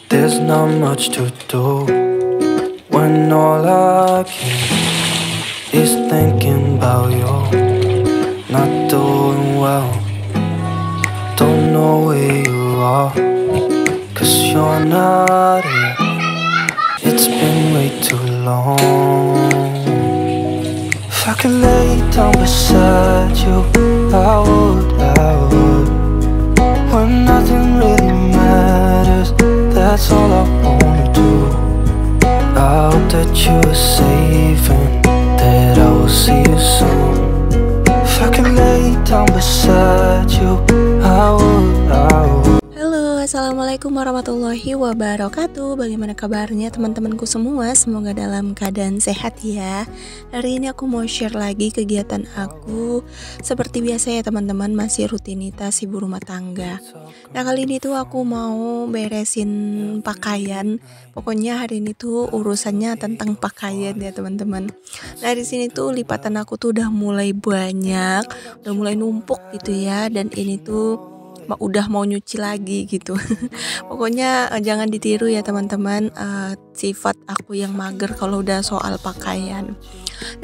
There's not much to do when all I can is thinking about you. Not doing well, don't know where you are, 'cause you're not here. It's been way too long. If I could lay down beside you, I would. When nothing really matters, that's all I wanna do. I hope that you are safe and that I will see you soon. If I could lay down beside you, I would. Halo, assalamualaikum warahmatullahi wabarakatuh. Bagaimana kabarnya teman-temanku semua? Semoga dalam keadaan sehat ya. Hari ini aku mau share lagi kegiatan aku. Seperti biasa ya teman-teman, masih rutinitas ibu rumah tangga. Nah kali ini tuh aku mau beresin pakaian. Pokoknya hari ini tuh urusannya tentang pakaian ya teman-teman. Nah di sini tuh lipatan aku tuh udah mulai banyak, udah mulai numpuk gitu ya. Dan ini tuh udah mau nyuci lagi gitu. Pokoknya jangan ditiru ya teman-teman, sifat aku yang mager kalau udah soal pakaian.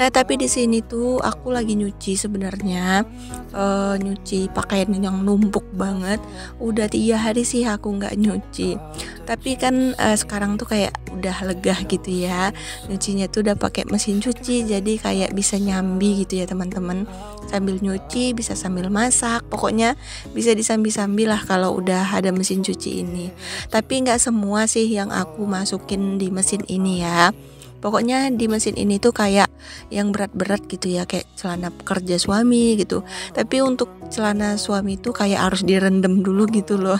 Nah tapi di sini tuh aku lagi nyuci sebenarnya, nyuci pakaian yang numpuk banget. Udah 3 hari sih aku nggak nyuci. Tapi kan sekarang tuh kayak udah lega gitu ya. Nyucinya tuh udah pakai mesin cuci, jadi kayak bisa nyambi gitu ya teman-teman. Sambil nyuci bisa sambil masak, pokoknya bisa disambi-sambi lah kalau udah ada mesin cuci ini. Tapi nggak semua sih yang aku masukin di mesin ini ya. Pokoknya di mesin ini tuh kayak yang berat-berat gitu ya, kayak celana pekerja suami gitu. Tapi untuk celana suami itu kayak harus direndam dulu gitu loh.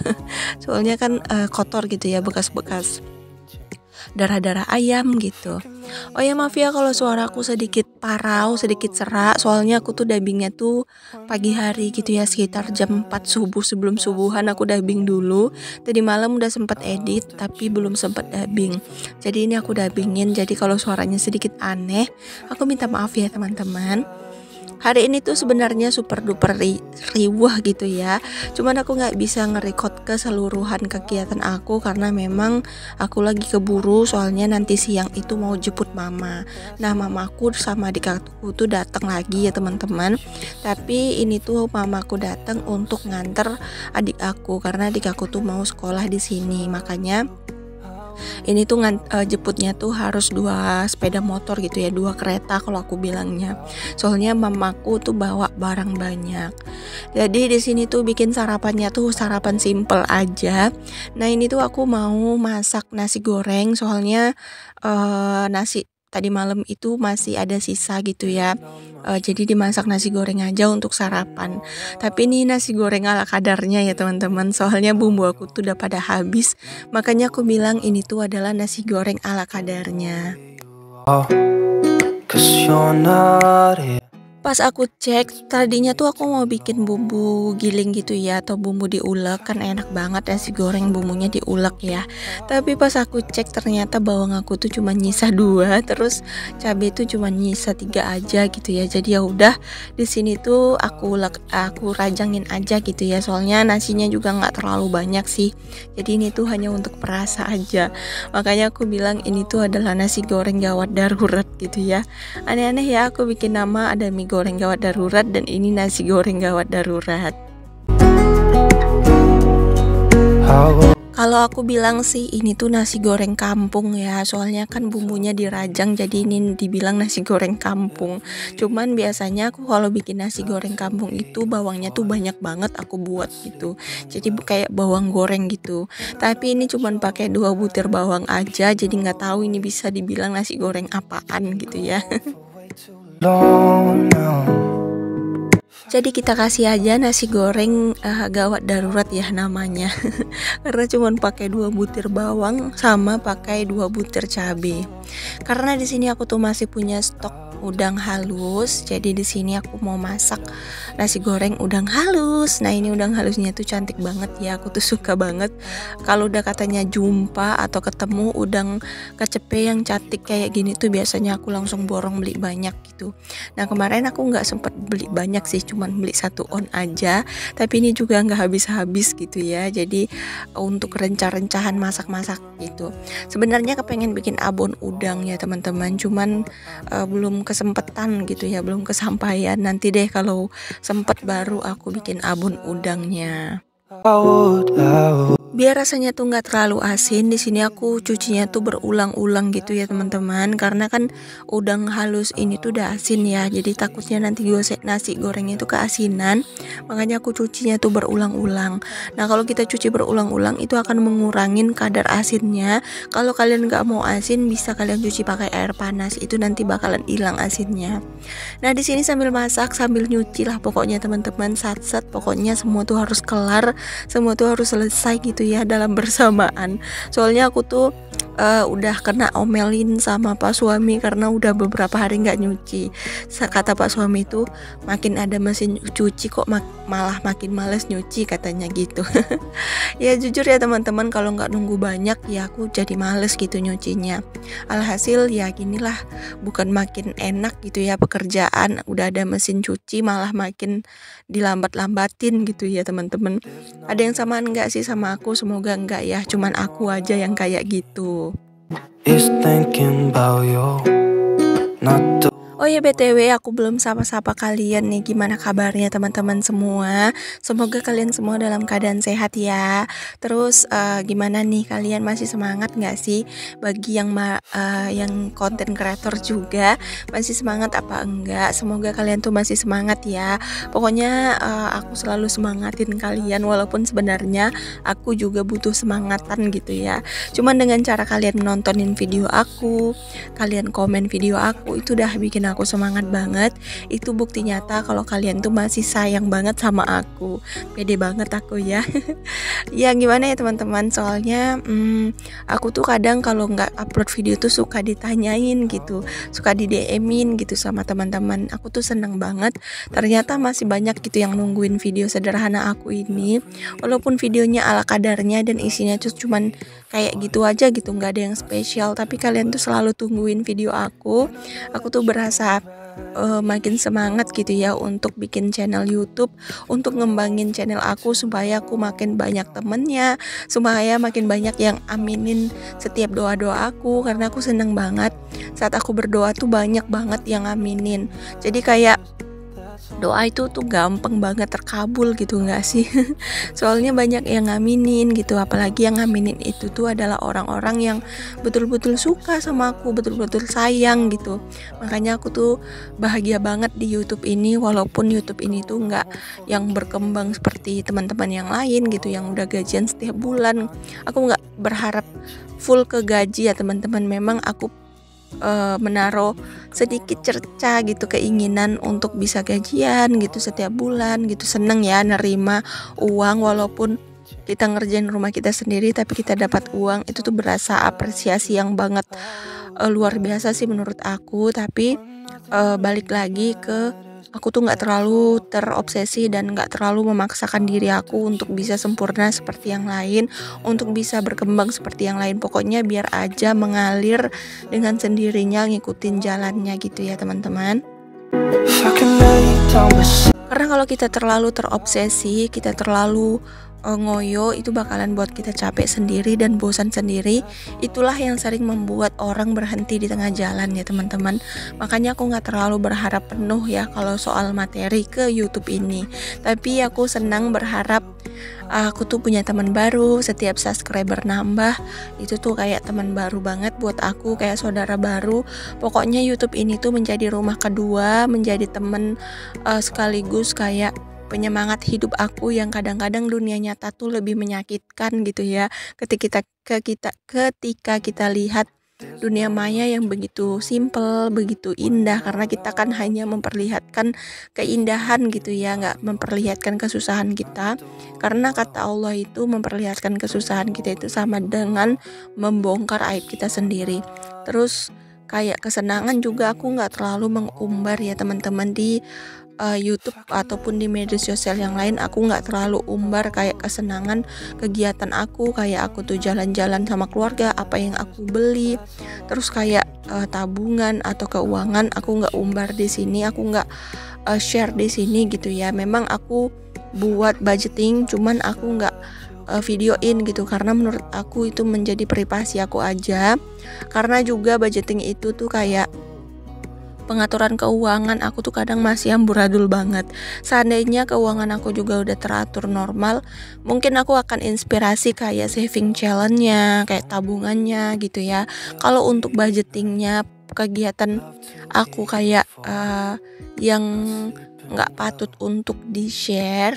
Soalnya kan kotor gitu ya, bekas-bekas darah-darah ayam gitu. Oh ya maaf ya kalau suaraku sedikit parau, sedikit serak. Soalnya aku tuh dubbingnya tuh pagi hari gitu ya, sekitar jam 4 subuh, sebelum subuhan aku dubbing dulu. Tadi malam udah sempet edit tapi belum sempet dubbing. Jadi ini aku dubbingin, jadi kalau suaranya sedikit aneh aku minta maaf ya teman-teman. Hari ini tuh sebenarnya super duper riwah gitu ya. Cuman aku nggak bisa nge-record keseluruhan kegiatan aku karena memang aku lagi keburu, soalnya nanti siang itu mau jemput mama. Nah mamaku sama adik aku tuh datang lagi ya teman-teman. Tapi ini tuh mamaku datang untuk nganter adik aku karena adik aku tuh mau sekolah di sini. Makanya ini tuh jemputnya tuh harus 2 sepeda motor gitu ya, 2 kereta kalau aku bilangnya. Soalnya mamaku tuh bawa barang banyak. Jadi di sini tuh bikin sarapannya tuh sarapan simple aja. Nah ini tuh aku mau masak nasi goreng, soalnya nasi tadi malam itu masih ada sisa gitu ya. Jadi dimasak nasi goreng aja untuk sarapan. Tapi ini nasi goreng ala kadarnya ya teman-teman. Soalnya bumbu aku tuh udah pada habis. Makanya aku bilang ini tuh adalah nasi goreng ala kadarnya. Pas aku cek, tadinya tuh aku mau bikin bumbu giling gitu ya, atau bumbu diulek, kan enak banget nasi goreng bumbunya diulek ya. Tapi pas aku cek ternyata bawang aku tuh cuma nyisa 2, terus cabai tuh cuma nyisa 3 aja gitu ya. Jadi ya udah di sini tuh aku rajangin aja gitu ya. Soalnya nasinya juga nggak terlalu banyak sih. Jadi ini tuh hanya untuk perasa aja. Makanya aku bilang ini tuh adalah nasi goreng gawat darurat gitu ya. Aneh-aneh ya aku bikin nama, ada mie goreng gawat darurat dan ini nasi goreng gawat darurat. Kalau aku bilang sih ini tuh nasi goreng kampung ya, soalnya kan bumbunya dirajang, jadi ini dibilang nasi goreng kampung. Cuman biasanya aku kalau bikin nasi goreng kampung itu bawangnya tuh banyak banget aku buat gitu, jadi kayak bawang goreng gitu. Tapi ini cuman pakai 2 butir bawang aja, jadi nggak tahu ini bisa dibilang nasi goreng apaan gitu ya. Jadi kita kasih aja nasi goreng gawat darurat ya namanya. Karena cuma pakai 2 butir bawang sama pakai 2 butir cabai. Karena di sini aku tuh masih punya stok udang halus. Jadi di sini aku mau masak nasi goreng udang halus. Nah, ini udang halusnya tuh cantik banget ya. Aku tuh suka banget kalau udah katanya jumpa atau ketemu udang kecepe yang cantik kayak gini tuh biasanya aku langsung borong beli banyak gitu. Nah, kemarin aku nggak sempet beli banyak sih, cuman beli 1 on aja. Tapi ini juga nggak habis-habis gitu ya. Jadi untuk renca-rencahan masak-masak gitu. Sebenarnya kepengen bikin abon udang ya teman-teman, cuman belum kesempetan gitu ya, belum kesampaian. Nanti deh kalau sempet baru aku bikin abon udangnya. Biar rasanya tuh nggak terlalu asin, di sini aku cucinya tuh berulang-ulang gitu ya teman-teman, karena kan udang halus ini tuh udah asin ya, jadi takutnya nanti nasi gorengnya itu keasinan, makanya aku cucinya tuh berulang-ulang. Nah, kalau kita cuci berulang-ulang itu akan mengurangin kadar asinnya. Kalau kalian nggak mau asin, bisa kalian cuci pakai air panas, itu nanti bakalan hilang asinnya. Nah, di sini sambil masak, sambil nyuci lah pokoknya teman-teman, sat-sat, pokoknya semua tuh harus kelar, semua tuh harus selesai gitu ya dalam bersamaan. Soalnya aku tuh udah kena omelin sama pak suami karena udah beberapa hari nggak nyuci. Kata pak suami itu makin ada mesin cuci kok malah makin males nyuci katanya gitu. Ya jujur ya teman-teman, kalau nggak nunggu banyak ya aku jadi males gitu nyucinya. Alhasil ya ginilah, bukan makin enak gitu ya pekerjaan, udah ada mesin cuci malah makin dilambat-lambatin gitu ya teman-teman. Ada yang samaan nggak sih sama aku? Semoga enggak ya, cuman aku aja yang kayak gitu. Is thinking about you, not to. Oh ya BTW, aku belum sapa-sapa kalian nih, gimana kabarnya teman-teman semua? Semoga kalian semua dalam keadaan sehat ya. Terus gimana nih, kalian masih semangat nggak sih? Bagi yang konten kreator juga masih semangat apa enggak? Semoga kalian tuh masih semangat ya. Pokoknya aku selalu semangatin kalian, walaupun sebenarnya aku juga butuh semangatan gitu ya. Cuman dengan cara kalian nontonin video aku, kalian komen video aku, itu udah bikin aku semangat banget. Itu bukti nyata kalau kalian tuh masih sayang banget sama aku. Pede banget aku ya. Ya gimana ya teman-teman, soalnya aku tuh kadang kalau nggak upload video tuh suka ditanyain gitu, suka di DM-in gitu sama teman-teman. Aku tuh seneng banget, ternyata masih banyak gitu yang nungguin video sederhana aku ini, walaupun videonya ala kadarnya dan isinya tuh cuman kayak gitu aja gitu, nggak ada yang spesial, tapi kalian tuh selalu tungguin video aku tuh berasa makin semangat gitu ya untuk bikin channel YouTube, untuk ngembangin channel aku supaya aku makin banyak temennya, supaya makin banyak yang aminin setiap doa-doa aku, karena aku seneng banget saat aku berdoa tuh banyak banget yang aminin. Jadi kayak doa itu tuh gampang banget terkabul gitu nggak sih? Soalnya banyak yang ngaminin gitu, apalagi yang ngaminin itu tuh adalah orang-orang yang betul-betul suka sama aku, betul-betul sayang gitu. Makanya aku tuh bahagia banget di YouTube ini, walaupun YouTube ini tuh nggak yang berkembang seperti teman-teman yang lain gitu, yang udah gajian setiap bulan. Aku nggak berharap full ke gaji ya teman-teman, memang aku menaruh sedikit cerca gitu, keinginan untuk bisa gajian gitu setiap bulan gitu. Seneng ya nerima uang, walaupun kita ngerjain rumah kita sendiri tapi kita dapat uang, itu tuh berasa apresiasi yang banget luar biasa sih menurut aku. Tapi balik lagi ke aku tuh nggak terlalu terobsesi dan nggak terlalu memaksakan diri aku untuk bisa sempurna seperti yang lain, untuk bisa berkembang seperti yang lain. Pokoknya biar aja mengalir dengan sendirinya, ngikutin jalannya gitu ya teman-teman. Karena kalau kita terlalu terobsesi, kita terlalu ngoyo, itu bakalan buat kita capek sendiri dan bosan sendiri. Itulah yang sering membuat orang berhenti di tengah jalan ya teman-teman. Makanya aku gak terlalu berharap penuh ya kalau soal materi ke YouTube ini. Tapi aku senang berharap aku tuh punya teman baru. Setiap subscriber nambah, itu tuh kayak teman baru banget buat aku, kayak saudara baru. Pokoknya YouTube ini tuh menjadi rumah kedua, menjadi teman sekaligus kayak penyemangat hidup aku yang kadang-kadang dunia nyata tuh lebih menyakitkan gitu ya. Ketika kita lihat dunia maya yang begitu simple, begitu indah, karena kita kan hanya memperlihatkan keindahan gitu ya, nggak memperlihatkan kesusahan kita. Karena kata Allah itu memperlihatkan kesusahan kita itu sama dengan membongkar aib kita sendiri. Terus kayak kesenangan juga aku nggak terlalu mengumbar ya teman-teman di YouTube ataupun di media sosial yang lain. Aku nggak terlalu umbar kayak kesenangan kegiatan aku, kayak aku tuh jalan-jalan sama keluarga, apa yang aku beli, terus kayak tabungan atau keuangan aku nggak umbar di sini, aku nggak share di sini gitu ya. Memang aku buat budgeting, cuman aku nggak videoin gitu, karena menurut aku itu menjadi privasi aku aja. Karena juga budgeting itu tuh kayak pengaturan keuangan aku tuh kadang masih amburadul banget. Seandainya keuangan aku juga udah teratur normal, mungkin aku akan inspirasi kayak saving challenge-nya, kayak tabungannya gitu ya. Kalau untuk budgetingnya, kegiatan aku kayak yang nggak patut untuk di-share.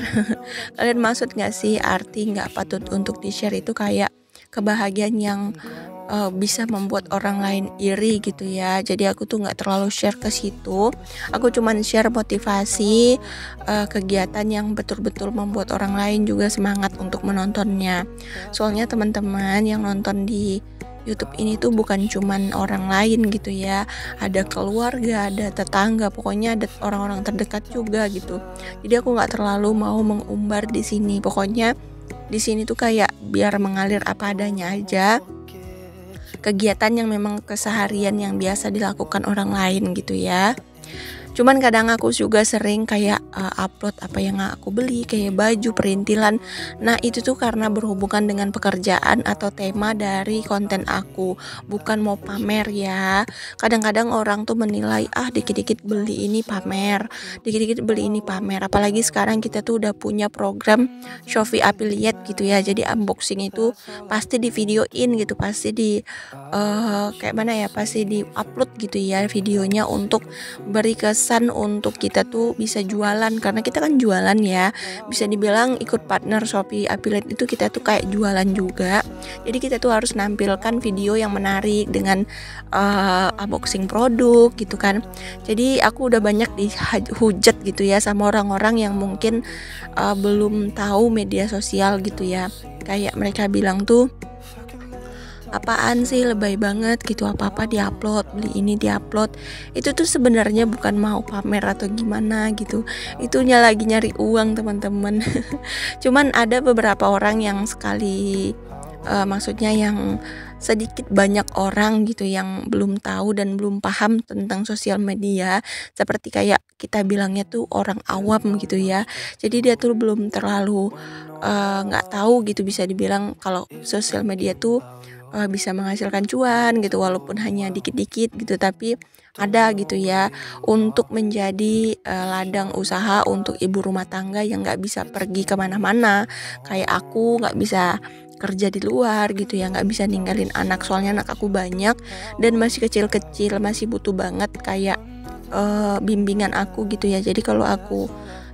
Kalian maksud nggak sih arti nggak patut untuk di-share itu kayak kebahagiaan yang bisa membuat orang lain iri gitu ya. Jadi aku tuh nggak terlalu share ke situ. Aku cuman share motivasi kegiatan yang betul-betul membuat orang lain juga semangat untuk menontonnya. Soalnya teman-teman yang nonton di YouTube ini tuh bukan cuman orang lain gitu ya, ada keluarga, ada tetangga, pokoknya ada orang-orang terdekat juga gitu. Jadi aku nggak terlalu mau mengumbar di sini. Pokoknya di sini tuh kayak biar mengalir apa adanya aja, kegiatan yang memang keseharian yang biasa dilakukan orang lain gitu ya. Cuman kadang aku juga sering kayak upload apa yang aku beli, kayak baju, perintilan. Nah itu tuh karena berhubungan dengan pekerjaan atau tema dari konten aku, bukan mau pamer ya. Kadang-kadang orang tuh menilai, dikit-dikit beli ini pamer, dikit-dikit beli ini pamer. Apalagi sekarang kita tuh udah punya program Shopee Affiliate gitu ya. Jadi unboxing itu pasti di videoin gitu, pasti di kayak mana ya, pasti di upload gitu ya videonya, untuk beri kesan untuk kita tuh bisa jualan, karena kita kan jualan ya, bisa dibilang ikut partner Shopee Affiliate itu kita tuh kayak jualan juga. Jadi kita tuh harus nampilkan video yang menarik dengan unboxing produk gitu kan. Jadi aku udah banyak dihujat gitu ya sama orang-orang yang mungkin belum tahu media sosial gitu ya. Kayak mereka bilang tuh, apaan sih lebay banget gitu, apa-apa diupload, beli ini diupload. Itu tuh sebenarnya bukan mau pamer atau gimana gitu, itu lagi nyari uang teman-teman. Cuman ada beberapa orang yang sekali maksudnya yang sedikit banyak orang gitu yang belum tahu dan belum paham tentang sosial media, seperti kayak kita bilangnya tuh orang awam gitu ya. Jadi dia tuh belum terlalu nggak tahu gitu, bisa dibilang kalau sosial media tuh bisa menghasilkan cuan gitu, walaupun hanya dikit-dikit gitu, tapi ada gitu ya, untuk menjadi ladang usaha untuk ibu rumah tangga yang nggak bisa pergi kemana-mana. Kayak aku nggak bisa kerja di luar gitu ya, nggak bisa ninggalin anak, soalnya anak aku banyak dan masih kecil-kecil, masih butuh banget kayak bimbingan aku gitu ya. Jadi kalau aku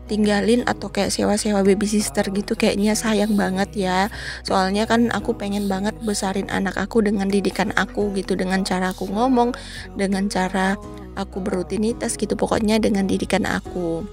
tinggalin atau kayak sewa-sewa baby sister gitu, kayaknya sayang banget ya. Soalnya kan aku pengen banget besarin anak aku dengan didikan aku gitu, dengan cara aku ngomong, dengan cara aku berrutinitas gitu, pokoknya dengan didikan aku.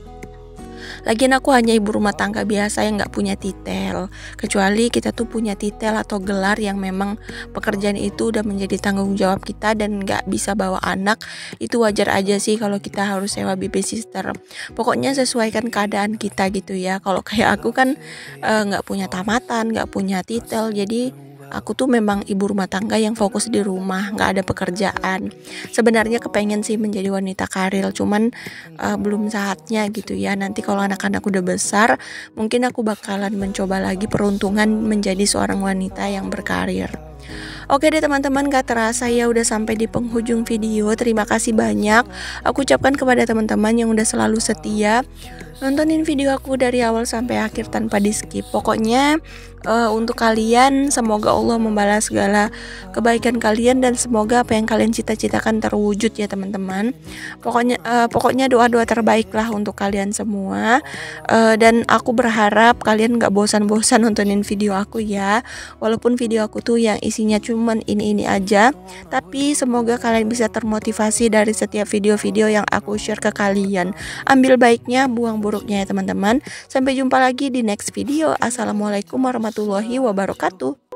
Lagian aku hanya ibu rumah tangga biasa yang nggak punya titel. Kecuali kita tuh punya titel atau gelar yang memang pekerjaan itu udah menjadi tanggung jawab kita dan nggak bisa bawa anak, itu wajar aja sih kalau kita harus sewa baby sister. Pokoknya sesuaikan keadaan kita gitu ya. Kalau kayak aku kan nggak punya tamatan, nggak punya titel, jadi aku tuh memang ibu rumah tangga yang fokus di rumah, nggak ada pekerjaan. Sebenarnya kepengen sih menjadi wanita karir, cuman belum saatnya gitu ya. Nanti kalau anak-anak udah besar, mungkin aku bakalan mencoba lagi peruntungan menjadi seorang wanita yang berkarir. Oke deh teman-teman, gak terasa ya udah sampai di penghujung video. Terima kasih banyak aku ucapkan kepada teman-teman yang udah selalu setia nontonin video aku dari awal sampai akhir tanpa di skip. Pokoknya untuk kalian, semoga Allah membalas segala kebaikan kalian dan semoga apa yang kalian cita-citakan terwujud ya teman-teman. Pokoknya doa-doa terbaik lah untuk kalian semua. Dan aku berharap kalian gak bosan-bosan nontonin video aku ya. Walaupun video aku tuh yang isinya cuman ini aja, tapi semoga kalian bisa termotivasi dari setiap video-video yang aku share ke kalian. Ambil baiknya, buang buruknya ya teman-teman. Sampai jumpa lagi di next video. Assalamualaikum warahmatullahi wabarakatuh.